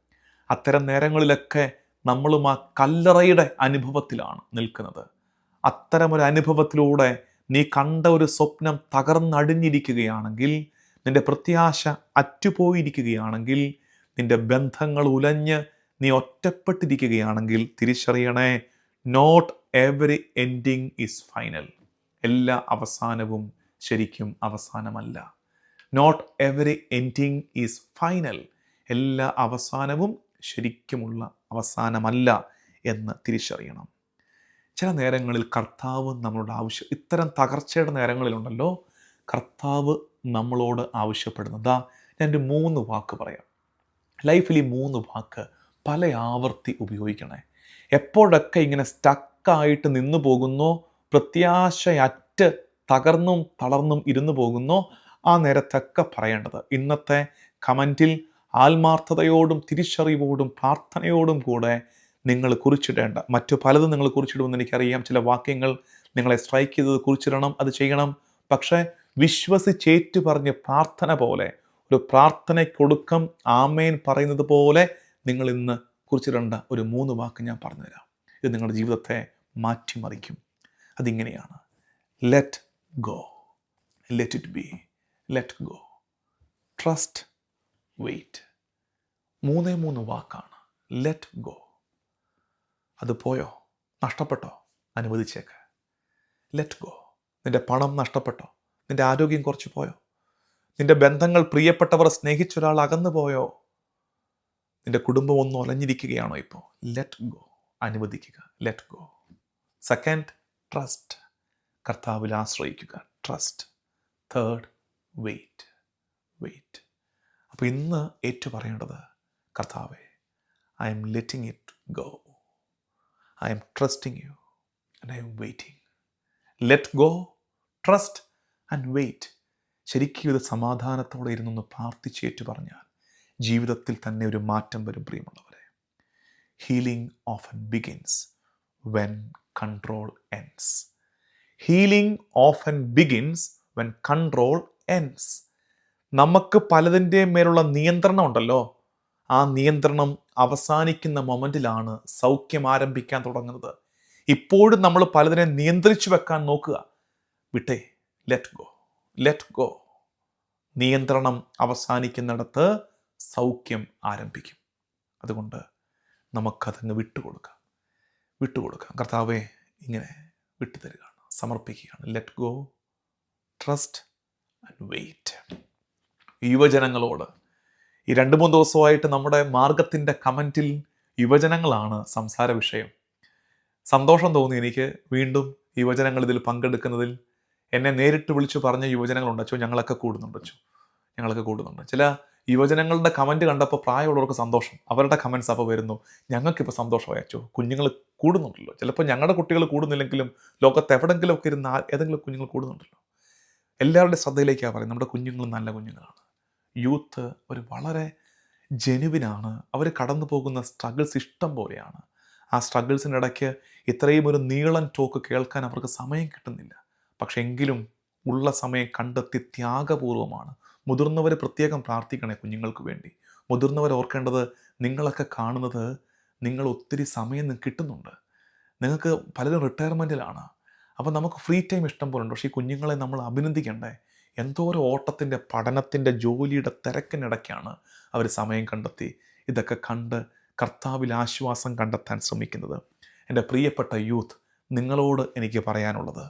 അത്തരം നേരങ്ങളിലൊക്കെ നമ്മളും ആ കല്ലറയുടെ അനുഭവത്തിലാണ് നിൽക്കുന്നത്. അത്തരമൊരു അനുഭവത്തിലൂടെ നീ കണ്ട ഒരു സ്വപ്നം തകർന്നടിഞ്ഞിരിക്കുകയാണെങ്കിൽ, നിന്റെ പ്രത്യാശ അറ്റുപോയിരിക്കുകയാണെങ്കിൽ, നിന്റെ ബന്ധങ്ങൾ ഉലഞ്ഞ് നീ ഒറ്റപ്പെട്ടിരിക്കുകയാണെങ്കിൽ തിരിച്ചറിയണേ, not every ending is final. എല്ലാ അവസാനവും ശരിക്കും അവസാനമല്ല. Not every ending is final. എല്ലാ അവസാനവും ശരിക്കുമുള്ള അവസാനമല്ല എന്ന് തിരിച്ചറിയണം. ചില നേരങ്ങളിൽ കർത്താവ് നമ്മളോട് ഇത്തരം തകർച്ചയുടെ നേരങ്ങളിലുണ്ടല്ലോ, കർത്താവ് നമ്മളോട് ആവശ്യപ്പെടുന്നതാ. ഞാൻ 3 വാക്ക് പറയാം. ലൈഫിൽ ഈ 3 വാക്ക് പല ആവർത്തി ഉപയോഗിക്കണേ. എപ്പോഴൊക്കെ ഇങ്ങനെ സ്റ്റക്കായിട്ട് നിന്നു പോകുന്നോ, പ്രത്യാശയറ്റ് തകർന്നും തളർന്നും ഇരുന്നു പോകുന്നോ, ആ നേരത്തൊക്കെ പറയേണ്ടത്. ഇന്നത്തെ കമൻറ്റിൽ ആത്മാർത്ഥതയോടും തിരിച്ചറിവോടും പ്രാർത്ഥനയോടും കൂടെ നിങ്ങൾ കുറിച്ചിടേണ്ട മറ്റു പലതും നിങ്ങൾ കുറിച്ചിടുമെന്ന് എനിക്കറിയാം. ചില വാക്യങ്ങൾ നിങ്ങളെ സ്ട്രൈക്ക് ചെയ്തത് കുറിച്ചിടണം, അത് ചെയ്യണം. പക്ഷേ വിശ്വസിച്ചേറ്റു പറഞ്ഞ് പ്രാർത്ഥന പോലെ, ഒരു പ്രാർത്ഥനയ്ക്കൊടുക്കം ആമേൻ പറയുന്നത് പോലെ നിങ്ങൾ ഇന്ന് കുറിച്ചിടേണ്ട ഒരു 3 വാക്ക് ഞാൻ പറഞ്ഞുതരാം. ഇത് നിങ്ങളുടെ ജീവിതത്തെ മാറ്റിമറിക്കും. അതിങ്ങനെയാണ്: let go, let it be, let go, trust, wait. 3 വാക്കാണ്. Let go. അത് പോയോ? നഷ്ടപ്പെട്ടോ? അനുവദിച്ചേക്ക്. Let go. നിൻ്റെ പണം നഷ്ടപ്പെട്ടോ? നിൻ്റെ ആരോഗ്യം കുറച്ച് പോയോ? നിൻ്റെ ബന്ധങ്ങൾ, പ്രിയപ്പെട്ടവർ, സ്നേഹിച്ചൊരാൾ അകന്നു പോയോ? നിൻ്റെ കുടുംബം ഒന്ന് ഒലഞ്ഞിരിക്കുകയാണോ ഇപ്പോൾ? Let go. അനുവദിക്കുക. Let go. Second, trust. കർത്താവിൽ ആശ്രയിക്കുക. ട്രസ്റ്റ്. Third, wait. വെയിറ്റ്. അപ്പോൾ ഇന്ന് ഏറ്റുപറയേണ്ടത്, കർത്താവേ, I'm letting it go. I'm trusting you and I'm waiting. Let go, trust and wait. ശരിക്കും ഇത് സമാധാനത്തോടെ ഇരുന്നൊന്ന് പ്രാർത്ഥിച്ചേറ്റു പറഞ്ഞാൽ ജീവിതത്തിൽ തന്നെ ഒരു മാറ്റം വരും. പ്രിയമുള്ളവരെ, healing often begins when control ends. Healing often begins when control ends. നമുക്ക് പലതിൻ്റെ മേലുള്ള നിയന്ത്രണം ഉണ്ടല്ലോ, ആ നിയന്ത്രണം അവസാനിക്കുന്ന മൊമെൻറ്റിലാണ് സൗഖ്യം ആരംഭിക്കാൻ തുടങ്ങുന്നത്. ഇപ്പോഴും നമ്മൾ പലതിനെ നിയന്ത്രിച്ചു വെക്കാൻ നോക്കുക. വിട്ടേ. Let go. Let go. നിയന്ത്രണം അവസാനിക്കുന്നിടത്ത് സൗഖ്യം ആരംഭിക്കും. അതുകൊണ്ട് നമുക്കതങ്ങ് വിട്ടുകൊടുക്കാം. വിട്ടുകൊടുക്കാം. കർത്താവെ, ഇങ്ങനെ വിട്ടുതരികയാണ്, സമർപ്പിക്കുകയാണ്. Let go, trust and wait. യുവജനങ്ങളോട് ഈ 2-3 ദിവസമായിട്ട് നമ്മുടെ മാർഗത്തിൻ്റെ കമൻറ്റിൽ യുവജനങ്ങളാണ് സംസാര വിഷയം. സന്തോഷം തോന്നി എനിക്ക് വീണ്ടും യുവജനങ്ങൾ ഇതിൽ പങ്കെടുക്കുന്നതിൽ. എന്നെ നേരിട്ട് വിളിച്ച് പറഞ്ഞ യുവജനങ്ങളുണ്ട്, അച്ചോ ഞങ്ങളൊക്കെ കൂടുന്നുണ്ട്, അച്ചോ ഞങ്ങളൊക്കെ കൂടുന്നുണ്ട്. ചില യുവജനങ്ങളുടെ കമൻറ്റ് കണ്ടപ്പോൾ പ്രായമുള്ളവർക്ക് സന്തോഷം, അവരുടെ കമൻറ്റ്സ് അപ്പോൾ വരുന്നു, ഞങ്ങൾക്കിപ്പോൾ സന്തോഷമായി അച്ചോ, കുഞ്ഞുങ്ങൾ കൂടുന്നുണ്ടല്ലോ. ചിലപ്പോൾ ഞങ്ങളുടെ കുട്ടികൾ കൂടുന്നില്ലെങ്കിലും ലോകത്ത് എവിടെയെങ്കിലുമൊക്കെ ഇരുന്ന് ഏതെങ്കിലും കുഞ്ഞുങ്ങൾ കൂടുന്നുണ്ടല്ലോ. എല്ലാവരുടെയും ശ്രദ്ധയിലേക്കാണ് പറയുന്നത്, നമ്മുടെ കുഞ്ഞുങ്ങൾ നല്ല കുഞ്ഞുങ്ങളാണ്. യൂത്ത് ഒരു വളരെ ജെനുവിനാണ്. അവർ കടന്നു പോകുന്ന സ്ട്രഗിൾസ് ഇഷ്ടം പോലെയാണ്. ആ സ്ട്രഗിൾസിൻ്റെ ഇടയ്ക്ക് ഇത്രയും ഒരു നീളൻ ടോക്ക് കേൾക്കാൻ അവർക്ക് സമയം കിട്ടുന്നില്ല. പക്ഷെ എങ്കിലും ഉള്ള സമയം കണ്ടെത്തി ത്യാഗപൂർവമാണ്. മുതിർന്നവർ പ്രത്യേകം പ്രാർത്ഥിക്കണേ കുഞ്ഞുങ്ങൾക്ക് വേണ്ടി. മുതിർന്നവർ ഓർക്കേണ്ടത്, നിങ്ങളൊക്കെ കാണുന്നത് നിങ്ങൾ ഒത്തിരി സമയം കിട്ടുന്നുണ്ട്. നിങ്ങൾക്ക് പലരും റിട്ടയർമെൻറ്റിലാണ്. അപ്പോൾ നമുക്ക് ഫ്രീ ടൈം ഇഷ്ടം പോലെ ഉണ്ട്. പക്ഷേ ഈ കുഞ്ഞുങ്ങളെ നമ്മൾ അഭിനന്ദിക്കണ്ടേ? എന്തോരം ഓട്ടത്തിൻ്റെ, പഠനത്തിൻ്റെ, ജോലിയുടെ തിരക്കിനിടയ്ക്കാണ് അവർ സമയം കണ്ടെത്തി ഇതൊക്കെ കണ്ട് കർത്താവിൽ ആശ്വാസം കണ്ടെത്താൻ ശ്രമിക്കുന്നത്. എൻ്റെ പ്രിയപ്പെട്ട യൂത്ത്, നിങ്ങളോട് എനിക്ക് പറയാനുള്ളത്,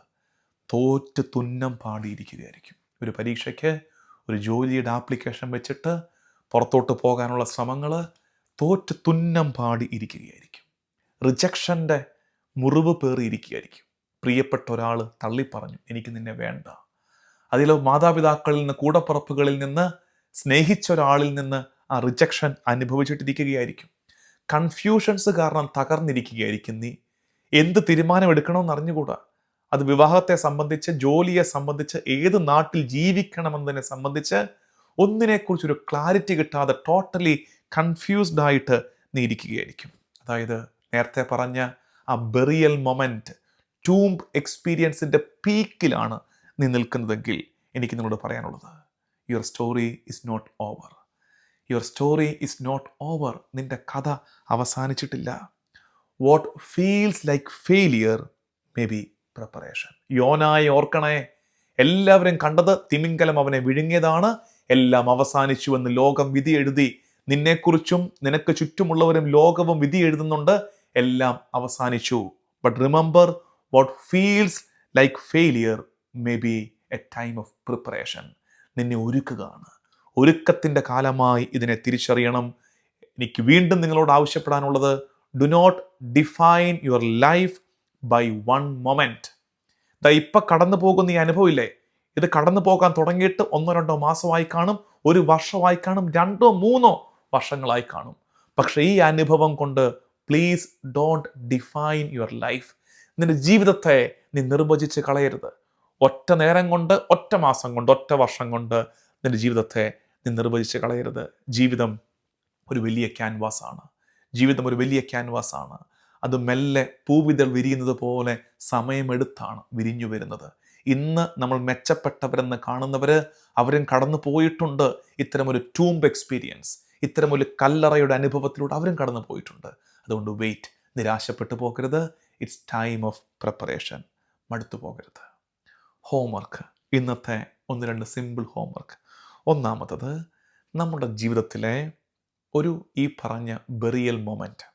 തോറ്റ് തുന്നം പാടിയിരിക്കുകയായിരിക്കും. ഒരു പരീക്ഷയ്ക്ക്, ഒരു ജോലിയുടെ ആപ്ലിക്കേഷൻ വെച്ചിട്ട് പുറത്തോട്ട് പോകാനുള്ള ശ്രമങ്ങൾ തോറ്റ് തുന്നം പാടി ഇരിക്കുകയായിരിക്കും. റിജക്ഷൻ്റെ മുറിവ് പേറിയിരിക്കുകയായിരിക്കും. പ്രിയപ്പെട്ട ഒരാൾ തള്ളിപ്പറഞ്ഞു, എനിക്ക് നിന്നെ വേണ്ട. അതിലോ മാതാപിതാക്കളിൽ നിന്ന്, കൂടപ്പുറപ്പുകളിൽ നിന്ന്, സ്നേഹിച്ച ഒരാളിൽ നിന്ന് ആ റിജക്ഷൻ അനുഭവിച്ചിട്ടിരിക്കുകയായിരിക്കും. കൺഫ്യൂഷൻസ് കാരണം തകർന്നിരിക്കുകയായിരിക്കും. നീ എന്ത് തീരുമാനമെടുക്കണമെന്ന് അറിഞ്ഞുകൂടാ. അത് വിവാഹത്തെ സംബന്ധിച്ച്, ജോലിയെ സംബന്ധിച്ച്, ഏത് നാട്ടിൽ ജീവിക്കണമെന്നതിനെ സംബന്ധിച്ച് ഒന്നിനെക്കുറിച്ചൊരു ക്ലാരിറ്റി കിട്ടാതെ ടോട്ടലി കൺഫ്യൂസ്ഡ് ആയിട്ട് നീ ഇരിക്കുകയായിരിക്കും. അതായത് നേരത്തെ പറഞ്ഞ ആ ബെറിയൽ മൊമെൻറ്റ്, ടൂംബ് എക്സ്പീരിയൻസിൻ്റെ പീക്കിലാണ് നീ നിൽക്കുന്നതെങ്കിൽ എനിക്ക് നിങ്ങളോട് പറയാനുള്ളത്, your story is not over. Your story is not over. നിൻ്റെ കഥ അവസാനിച്ചിട്ടില്ല. What feels like failure may be preparation. യോനായെ ഓർക്കണേ, എല്ലാവരും കണ്ടത് തിമിംഗലം അവനെ വിഴുങ്ങിയതാണ്, എല്ലാം അവസാനിച്ചുവെന്ന് ലോകം വിധി എഴുതി. നിന്നെക്കുറിച്ചും നിനക്ക് ചുറ്റുമുള്ളവരും ലോകവും വിധി എഴുതുന്നുണ്ട്, എല്ലാം അവസാനിച്ചു. But remember, what feels like failure may be a time of preparation. നിന്നെ ഒരുക്കുകയാണ്. ഒരുക്കത്തിൻ്റെ കാലമായി ഇതിനെ തിരിച്ചറിയണം. എനിക്ക് വീണ്ടും നിങ്ങളോട് ആവശ്യപ്പെടാനുള്ളത്, do not define your life by one moment. ഇപ്പം കടന്നു പോകുന്ന ഈ അനുഭവമില്ലേ, ഇത് കടന്നു പോകാൻ തുടങ്ങിയിട്ട് 1-2 മാസമായി കാണും, 1 വർഷമായി കാണും, 2-3 വർഷങ്ങളായി കാണും. പക്ഷേ ഈ അനുഭവം കൊണ്ട് please don't define your life. നിന്റെ ജീവിതത്തെ നീ നിർവചിച്ച് കളയരുത്. ഒറ്റ നേരം കൊണ്ട്, ഒറ്റ മാസം കൊണ്ട്, ഒറ്റ വർഷം കൊണ്ട് നിന്റെ ജീവിതത്തെ നീ നിർവചിച്ച് കളയരുത്. ജീവിതം ഒരു വലിയ ക്യാൻവാസാണ്. ജീവിതം ഒരു വലിയ ക്യാൻവാസാണ്. അത് മെല്ലെ പൂവിതൾ വിരിയുന്നത് പോലെ സമയമെടുത്താണ് വിരിഞ്ഞു വരുന്നത്. ഇന്ന് നമ്മൾ മെച്ചപ്പെട്ടവരെന്ന് കാണുന്നവർ, അവരും കടന്നു പോയിട്ടുണ്ട് ഇത്തരമൊരു ടൂംബ് എക്സ്പീരിയൻസ്, ഇത്തരമൊരു കല്ലറയുടെ അനുഭവത്തിലൂടെ അവരും കടന്നു പോയിട്ടുണ്ട്. അതുകൊണ്ട് വെയിറ്റ്, നിരാശപ്പെട്ടു പോകരുത്. It's time of preparation. മടുത്തു പോകരുത്. ഹോംവർക്ക്, ഇന്നത്തെ 1-2 സിമ്പിൾ ഹോംവർക്ക്. ഒന്നാമത്തത്, നമ്മുടെ ജീവിതത്തിലെ ഒരു ഈ പറഞ്ഞ ബെറിയൽ മൊമെൻറ്റ്,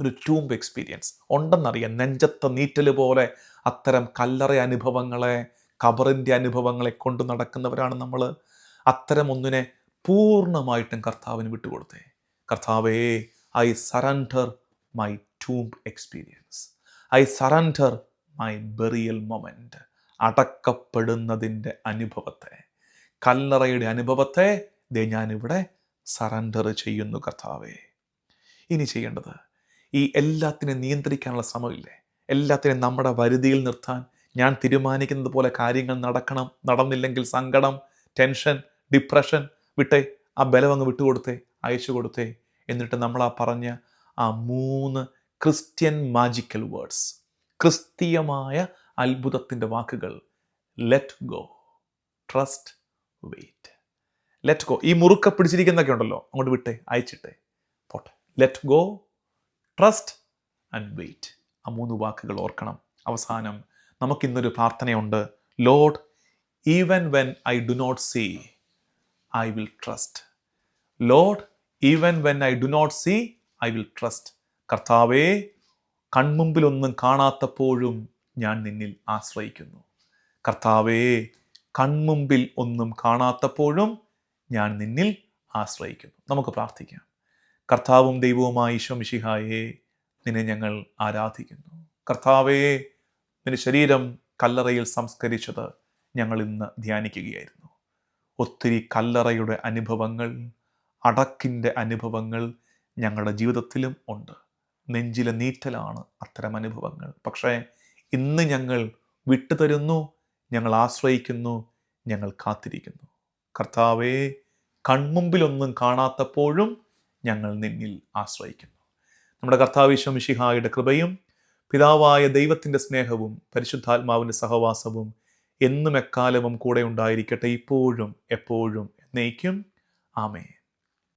ഒരു ടൂംബ് എക്സ്പീരിയൻസ് ഉണ്ടെന്നറിയാം. നെഞ്ചത്തെ നീറ്റൽ പോലെ അത്തരം കല്ലറ അനുഭവങ്ങളെ, ഖബറിൻ്റെ അനുഭവങ്ങളെ കൊണ്ട് നടക്കുന്നവരാണ് നമ്മൾ. അത്തരം ഒന്നിനെ പൂർണ്ണമായിട്ടും കർത്താവിന് വിട്ടുകൊടുത്തേ. കർത്താവേ, I surrender my tomb experience. I surrender my burial moment. അടക്കപ്പെടുന്നതിൻ്റെ അനുഭവത്തെ, കല്ലറയുടെ അനുഭവത്തെ ഞാനിവിടെ സറണ്ടർ ചെയ്യുന്നു കർത്താവേ. ഇനി ചെയ്യേണ്ടത്, ഈ എല്ലാത്തിനെയും നിയന്ത്രിക്കാനുള്ള ശ്രമമില്ലേ, എല്ലാത്തിനെയും നമ്മുടെ വരുതിയിൽ നിർത്താൻ ഞാൻ തീരുമാനിക്കുന്നത് പോലെ കാര്യങ്ങൾ നടക്കണം. നടന്നില്ലെങ്കിൽ സങ്കടം, ടെൻഷൻ, ഡിപ്രഷൻ വിട്ടേ. ആ ബലം അങ്ങ് വിട്ടുകൊടുത്തേ, അയച്ചു കൊടുത്തേ. എന്നിട്ട് നമ്മൾ ആ പറഞ്ഞ ആ 3 ക്രിസ്ത്യൻ മാജിക്കൽ വേർഡ്സ്, ക്രിസ്തീയമായ അത്ഭുതത്തിൻ്റെ വാക്കുകൾ, let go, trust, wait. Let go. ഈ മുറുക്ക പിടിച്ചിരിക്കുന്നതൊക്കെ ഉണ്ടല്ലോ, അങ്ങോട്ട് വിട്ടേ, അയച്ചിട്ടേ, പോട്ടെ. Let go, trust and wait. ആ 3 വാക്കുകൾ ഓർക്കണം. അവസാനം നമുക്കിന്നൊരു പ്രാർത്ഥനയുണ്ട്. Lord, even when I do not see, I will trust. Lord, even when I do not see, I will trust. കർത്താവേ, കൺമുമ്പിലൊന്നും കാണാത്തപ്പോഴും ഞാൻ നിന്നിൽ ആശ്രയിക്കുന്നു. കർത്താവേ, കൺമുമ്പിൽ ഒന്നും കാണാത്തപ്പോഴും ഞാൻ നിന്നിൽ ആശ്രയിക്കുന്നു. നമുക്ക് പ്രാർത്ഥിക്കാം. കർത്താവും ദൈവവുമായ ഈശോ മിശിഹായേ, നിന്നെ ഞങ്ങൾ ആരാധിക്കുന്നു. കർത്താവേ, നിന്റെ ശരീരം കല്ലറയിൽ സംസ്കരിച്ചത് ഞങ്ങൾ ഇന്ന് ധ്യാനിക്കുകയായിരുന്നു. ഒത്തിരി കല്ലറയുടെ അനുഭവങ്ങൾ, അടക്കിൻ്റെ അനുഭവങ്ങൾ ഞങ്ങളുടെ ജീവിതത്തിലും ഉണ്ട്. നെഞ്ചിലെ നീറ്റലാണ് അത്തരം അനുഭവങ്ങൾ. പക്ഷേ ഇന്ന് ഞങ്ങൾ വിട്ടുതരുന്നു, ഞങ്ങൾ ആശ്രയിക്കുന്നു, ഞങ്ങൾ കാത്തിരിക്കുന്നു. കർത്താവേ, കൺമുമ്പിലൊന്നും കാണാത്തപ്പോഴും ഞങ്ങൾ നിന്നിൽ ആശ്രയിക്കുന്നു. നമ്മുടെ കർത്താവ് ഈശോ മിശിഹായുടെ കൃപയും പിതാവായ ദൈവത്തിൻ്റെ സ്നേഹവും പരിശുദ്ധാത്മാവിൻ്റെ സഹവാസവും എന്നും എക്കാലവും കൂടെ ഉണ്ടായിരിക്കട്ടെ, ഇപ്പോഴും എപ്പോഴും എന്നേക്കും. ആമേൻ.